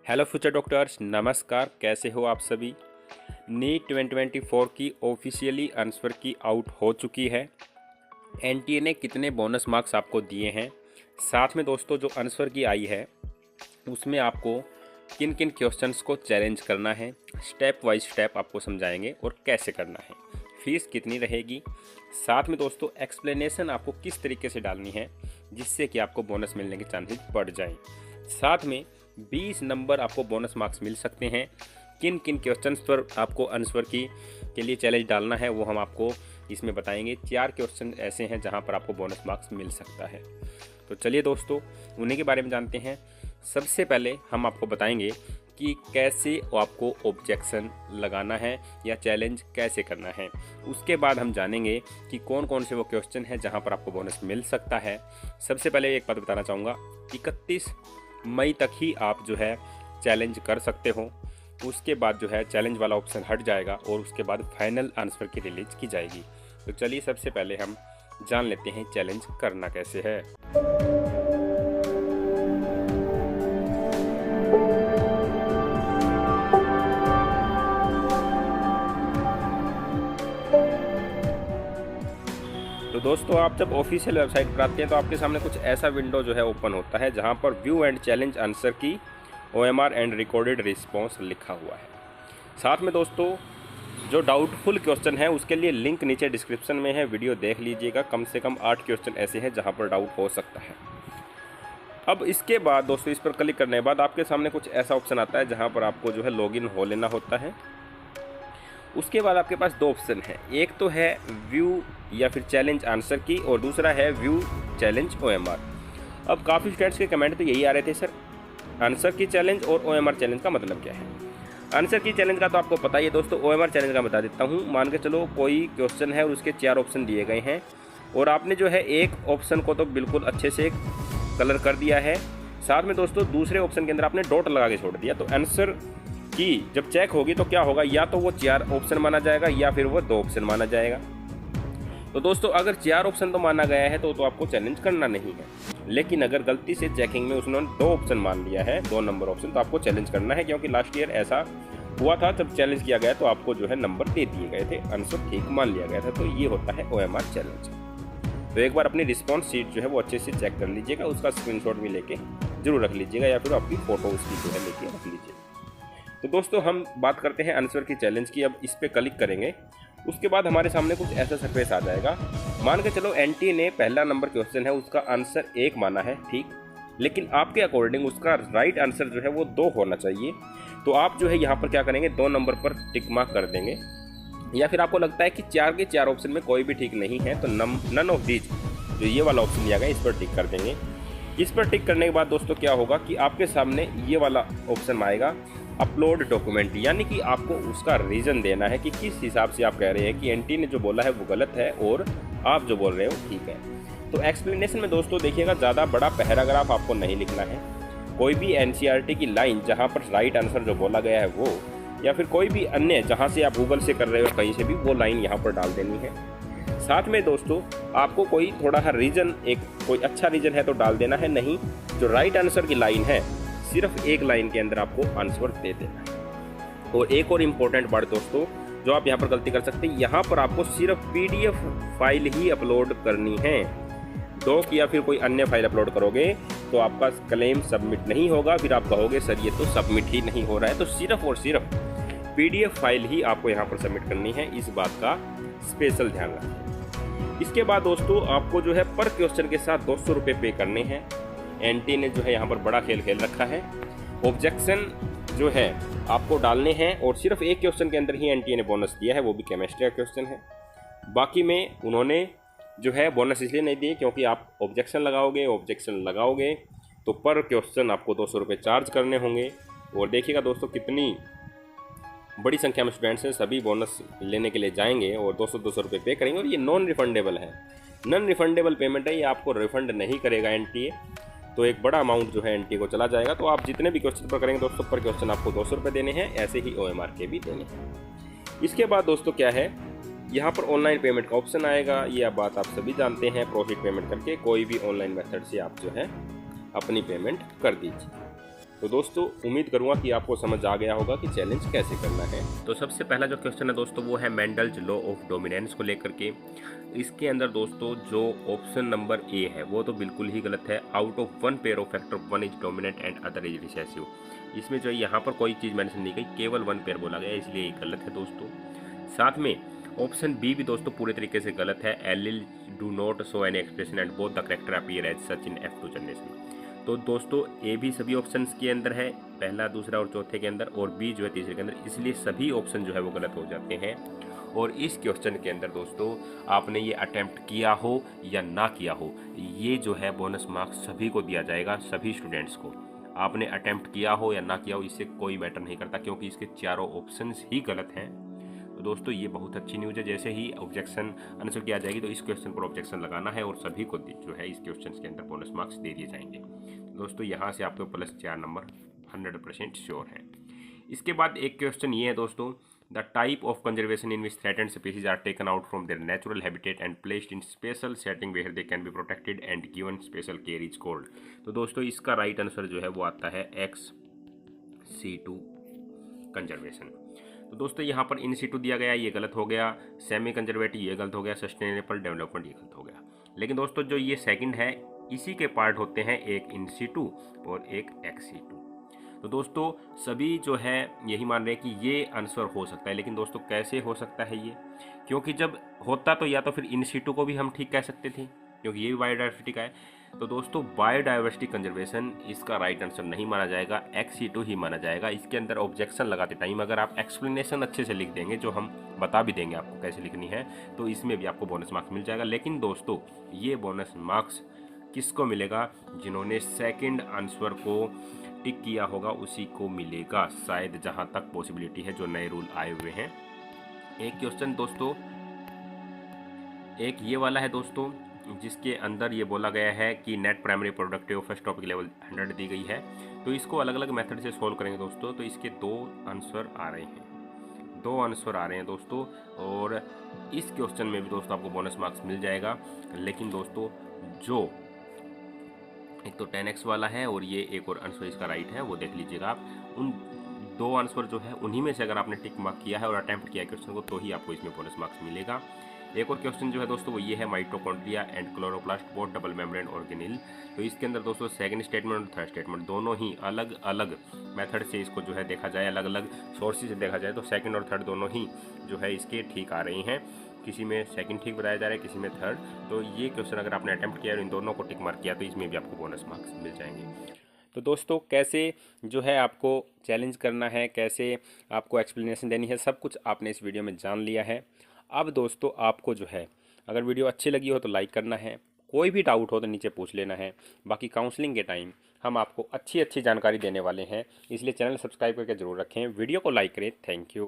Hello future doctors, नमस्कार। कैसे हो आप सभी। नीट 2024 की ऑफिशियली आंसर की आउट हो चुकी है। एनटीए ने कितने बोनस मार्क्स आपको दिए हैं, साथ में दोस्तों जो आंसर की आई है उसमें आपको किन किन क्वेश्चंस को चैलेंज करना है, स्टेप वाइज स्टेप आपको समझाएंगे और कैसे करना है, फीस कितनी रहेगी, साथ में दोस्तों एक्सप्लेनेशन आपको किस तरीके से डालनी है जिससे कि आपको बोनस मिलने के चांसेस बढ़ जाएं। साथ में 20 नंबर आपको बोनस मार्क्स मिल सकते हैं। किन किन क्वेश्चंस पर आपको आंसर की के लिए चैलेंज डालना है वो हम आपको इसमें बताएंगे। 4 क्वेश्चन ऐसे हैं जहां पर आपको बोनस मार्क्स मिल सकता है। तो चलिए दोस्तों उन्हीं के बारे में जानते हैं। सबसे पहले हम आपको बताएंगे कि कैसे आपको ऑब्जेक्शन लगाना है या चैलेंज कैसे करना है। उसके बाद हम जानेंगे कि कौन कौन से वो क्वेश्चन हैं जहां पर आपको बोनस मिल सकता है। सबसे पहले एक बात बताना चाहूँगा, 31 मई तक ही आप जो है चैलेंज कर सकते हो। उसके बाद जो है चैलेंज वाला ऑप्शन हट जाएगा और उसके बाद फाइनल आंसर की रिलीज की जाएगी। तो चलिए सबसे पहले हम जान लेते हैं चैलेंज करना कैसे है। तो दोस्तों आप जब ऑफिशियल वेबसाइट पर आते हैं तो आपके सामने कुछ ऐसा विंडो जो है ओपन होता है जहां पर व्यू एंड चैलेंज आंसर की OMR एंड रिकॉर्डेड रिस्पॉन्स लिखा हुआ है। साथ में दोस्तों जो डाउटफुल क्वेश्चन है उसके लिए लिंक नीचे डिस्क्रिप्शन में है, वीडियो देख लीजिएगा। कम से कम 8 क्वेश्चन ऐसे हैं जहां पर डाउट हो सकता है। अब इसके बाद दोस्तों इस पर क्लिक करने के बाद आपके सामने कुछ ऐसा ऑप्शन आता है जहां पर आपको जो है लॉगिन हो लेना होता है। उसके बाद आपके पास 2 ऑप्शन है, एक तो है व्यू या फिर चैलेंज आंसर की और दूसरा है व्यू चैलेंज OMR। अब काफ़ी स्टूडेंट्स के कमेंट तो यही आ रहे थे, सर आंसर की चैलेंज और OMR चैलेंज का मतलब क्या है। आंसर की चैलेंज का तो आपको पता ही है दोस्तों। OMR चैलेंज का बता देता हूँ। मान के चलो कोई क्वेश्चन है और उसके 4 ऑप्शन दिए गए हैं और आपने जो है एक ऑप्शन को तो बिल्कुल अच्छे से कलर कर दिया है, साथ में दोस्तों दूसरे ऑप्शन के अंदर आपने डॉट लगा के छोड़ दिया। तो आंसर की जब चेक होगी तो क्या होगा, या तो वो 4 ऑप्शन माना जाएगा या फिर वो 2 ऑप्शन माना जाएगा। तो दोस्तों अगर 4 ऑप्शन तो माना गया है तो आपको चैलेंज करना नहीं है, लेकिन अगर गलती से चेकिंग में उसने 2 ऑप्शन मान लिया है, 2 नंबर ऑप्शन, तो आपको चैलेंज करना है। क्योंकि लास्ट ईयर ऐसा हुआ था, जब चैलेंज किया गया तो आपको जो है नंबर दे दिए गए थे, आंसर ठीक मान लिया गया था। तो ये होता है OMR चैलेंज। तो एक बार अपनी रिस्पॉन्स शीट जो है वो अच्छे से चेक कर लीजिएगा, उसका स्क्रीनशॉट भी लेके जरूर रख लीजिएगा या फिर आपकी फोटो उसकी जो है लेके रख लीजिएगा। तो दोस्तों हम बात करते हैं आंसर की चैलेंज की। अब इस पर क्लिक करेंगे, उसके बाद हमारे सामने कुछ ऐसा सरफेस आ जाएगा। मान के चलो एनटीए ने पहला नंबर क्वेश्चन है उसका आंसर 1 माना है, ठीक, लेकिन आपके अकॉर्डिंग उसका राइट आंसर जो है वो 2 होना चाहिए। तो आप जो है यहाँ पर क्या करेंगे, 2 नंबर पर टिक मार्क कर देंगे। या फिर आपको लगता है कि 4 के 4 ऑप्शन में कोई भी ठीक नहीं है तो नन ऑफ दीज जो ये वाला ऑप्शन दिया गया इस पर टिक कर देंगे। इस पर टिक करने के बाद दोस्तों क्या होगा कि आपके सामने ये वाला ऑप्शन आएगा, अपलोड डॉक्यूमेंट, यानी कि आपको उसका रीज़न देना है कि किस हिसाब से आप कह रहे हैं कि एनटी ने जो बोला है वो गलत है और आप जो बोल रहे हो ठीक है। तो एक्सप्लेनेशन में दोस्तों देखिएगा ज़्यादा बड़ा पैराग्राफ आपको नहीं लिखना है। कोई भी NCERT की लाइन जहाँ पर राइट आंसर जो बोला गया है वो, या फिर कोई भी अन्य जहाँ से आप गूगल से कर रहे हो कहीं से भी, वो लाइन यहाँ पर डाल देनी है। साथ में दोस्तों आपको कोई थोड़ा सा रीज़न, एक कोई अच्छा रीज़न है तो डाल देना है, नहीं जो राइट आंसर की लाइन है सिर्फ एक लाइन के अंदर आपको आंसर दे देना है। और एक और इम्पोर्टेंट बात दोस्तों जो आप यहाँ पर गलती कर सकते हैं, यहाँ पर आपको सिर्फ PDF फाइल ही अपलोड करनी है। डॉक या फिर कोई अन्य फाइल अपलोड करोगे तो आपका क्लेम सबमिट नहीं होगा, फिर आप कहोगे सर ये तो सबमिट ही नहीं हो रहा है। तो सिर्फ और सिर्फ PDF फाइल ही आपको यहाँ पर सबमिट करनी है, इस बात का स्पेशल ध्यान रखें। इसके बाद दोस्तों आपको जो है पर क्वेश्चन के साथ 200 रुपये पे करने हैं। एनटी ने जो है यहाँ पर बड़ा खेल खेल रखा है। ऑब्जेक्शन जो है आपको डालने हैं और सिर्फ एक क्वेश्चन के अंदर ही एनटी ने बोनस दिया है, वो भी केमिस्ट्री का क्वेश्चन है। बाकी में उन्होंने जो है बोनस इसलिए नहीं दिए क्योंकि आप ऑब्जेक्शन लगाओगे तो पर क्वेश्चन आपको 200 रुपये चार्ज करने होंगे। और देखिएगा दोस्तों कितनी बड़ी संख्या में स्टूडेंट्स हैं, सभी बोनस लेने के लिए जाएंगे और 200 रुपये पे करेंगे। और ये नॉन रिफंडेबल है, नॉन रिफंडेबल पेमेंट है, ये आपको रिफंड नहीं करेगा एनटीए। तो एक बड़ा अमाउंट जो है एनटीए को चला जाएगा। तो आप जितने भी क्वेश्चन पर करेंगे दोस्तों पर क्वेश्चन आपको 200 रुपये देने हैं, ऐसे ही OMR के भी देने हैं। इसके बाद दोस्तों क्या है, यहाँ पर ऑनलाइन पेमेंट का ऑप्शन आएगा। ये बात आप सभी जानते हैं, प्रोसीड पेमेंट करके कोई भी ऑनलाइन मेथड से आप जो है अपनी पेमेंट कर दीजिए। तो दोस्तों उम्मीद करूंगा कि आपको समझ आ गया होगा कि चैलेंज कैसे करना है। तो सबसे पहला जो क्वेश्चन है दोस्तों वो है मेंडल्स लॉ ऑफ डोमिनेंस को लेकर के। इसके अंदर दोस्तों जो ऑप्शन नंबर ए है वो तो बिल्कुल ही गलत है। Out of one pair of factor one is dominant and other is recessive. इसमें जो है यहाँ पर कोई चीज़ मेंशन नहीं गई, केवल वन पेयर बोला गया, इसलिए ये गलत है दोस्तों। साथ में ऑप्शन बी भी दोस्तों पूरे तरीके से गलत है। Allele do not show any expression and both the character appear as such in F2 generation. तो दोस्तों ए भी सभी ऑप्शंस के अंदर है, पहला दूसरा और चौथे के अंदर, और बी जो है तीसरे के अंदर, इसलिए सभी ऑप्शन जो है वो गलत हो जाते हैं। और इस क्वेश्चन के अंदर दोस्तों आपने ये अटेम्प्ट किया हो या ना किया हो, ये जो है बोनस मार्क्स सभी को दिया जाएगा, सभी स्टूडेंट्स को। आपने अटेम्प्ट किया हो या ना किया हो इससे कोई मैटर नहीं करता, क्योंकि इसके चारों ऑप्शंस ही गलत हैं। तो दोस्तों ये बहुत अच्छी न्यूज़ है। जैसे ही ऑब्जेक्शन आंसर किया जाएगी तो इस क्वेश्चन पर ऑब्जेक्शन लगाना है और सभी को जो है इस क्वेश्चन के अंदर बोनस मार्क्स दे दिए जाएंगे। दोस्तों यहाँ से आपको +4 नंबर 100% श्योर है। इसके बाद एक क्वेश्चन ये है दोस्तों, the type of conservation in which threatened species are taken out from their natural habitat and placed in special setting where they can be protected and given special care is called. तो दोस्तों इसका right answer जो है वो आता है XC2 conservation. तो दोस्तों यहाँ पर इन सीटू दिया गया, ये गलत हो गया। सेमी कंजर्वेटिव ये गलत हो गया। सस्टेनेबल डेवलपमेंट ये गलत हो गया। लेकिन दोस्तों जो ये सेकंड है इसी के पार्ट होते हैं, एक इन सीटू और एक XC2। तो दोस्तों सभी जो है यही मान रहे हैं कि ये आंसर हो सकता है, लेकिन दोस्तों कैसे हो सकता है ये, क्योंकि जब होता तो या तो फिर इन सीटू को भी हम ठीक कह सकते थे, क्योंकि ये भी बायोडाइवर्सिटी का है। तो दोस्तों बायोडाइवर्सिटी कंजर्वेशन इसका राइट आंसर नहीं माना जाएगा, XC2 ही माना जाएगा। इसके अंदर ऑब्जेक्शन लगाते टाइम अगर आप एक्सप्लेनेशन अच्छे से लिख देंगे, जो हम बता भी देंगे आपको कैसे लिखनी है, तो इसमें भी आपको बोनस मार्क्स मिल जाएगा। लेकिन दोस्तों ये बोनस मार्क्स किसको मिलेगा? जिन्होंने सेकंड आंसर को टिक किया होगा उसी को मिलेगा, शायद जहां तक पॉसिबिलिटी है, जो नए रूल आए हुए हैं। एक क्वेश्चन दोस्तों एक ये वाला है दोस्तों, जिसके अंदर ये बोला गया है कि net primary productive first topic level 100 दी गई है। तो इसको अलग अलग मेथड से सोल्व करेंगे दोस्तों। तो इसके दो आंसर आ रहे हैं दोस्तों। और इस क्वेश्चन में भी दोस्तों आपको बोनस मार्क्स मिल जाएगा। लेकिन दोस्तों जो एक तो 10x वाला है और ये एक और आंसर इसका राइट है, वो देख लीजिएगा आप। उन दो आंसर जो है उन्हीं में से अगर आपने टिक मार्क किया है और अटेम्प्ट किया है क्वेश्चन को, तो ही आपको इसमें बोनस मार्क्स मिलेगा। एक और क्वेश्चन जो है दोस्तों वो ये है, mitochondria and chloroplast both double membrane organelle. तो इसके अंदर दोस्तों सेकंड स्टेटमेंट और थर्ड स्टेटमेंट दोनों ही अलग अलग मेथड से इसको जो है देखा जाए, अलग अलग सोर्सेज से देखा जाए, तो सेकंड और थर्ड दोनों ही जो है इसके ठीक आ रही हैं। किसी में सेकंड ठीक बताया जा रहा है, किसी में थर्ड। तो ये क्वेश्चन अगर आपने अटेम्प्ट किया और इन दोनों को टिक मार्क किया तो इसमें भी आपको बोनस मार्क्स मिल जाएंगे। तो दोस्तों कैसे जो है आपको चैलेंज करना है, कैसे आपको एक्सप्लेनेशन देनी है, सब कुछ आपने इस वीडियो में जान लिया है। अब दोस्तों आपको जो है अगर वीडियो अच्छी लगी हो तो लाइक करना है, कोई भी डाउट हो तो नीचे पूछ लेना है। बाकी काउंसलिंग के टाइम हम आपको अच्छी अच्छी जानकारी देने वाले हैं, इसलिए चैनल सब्सक्राइब करके जरूर रखें, वीडियो को लाइक करें। Thank you.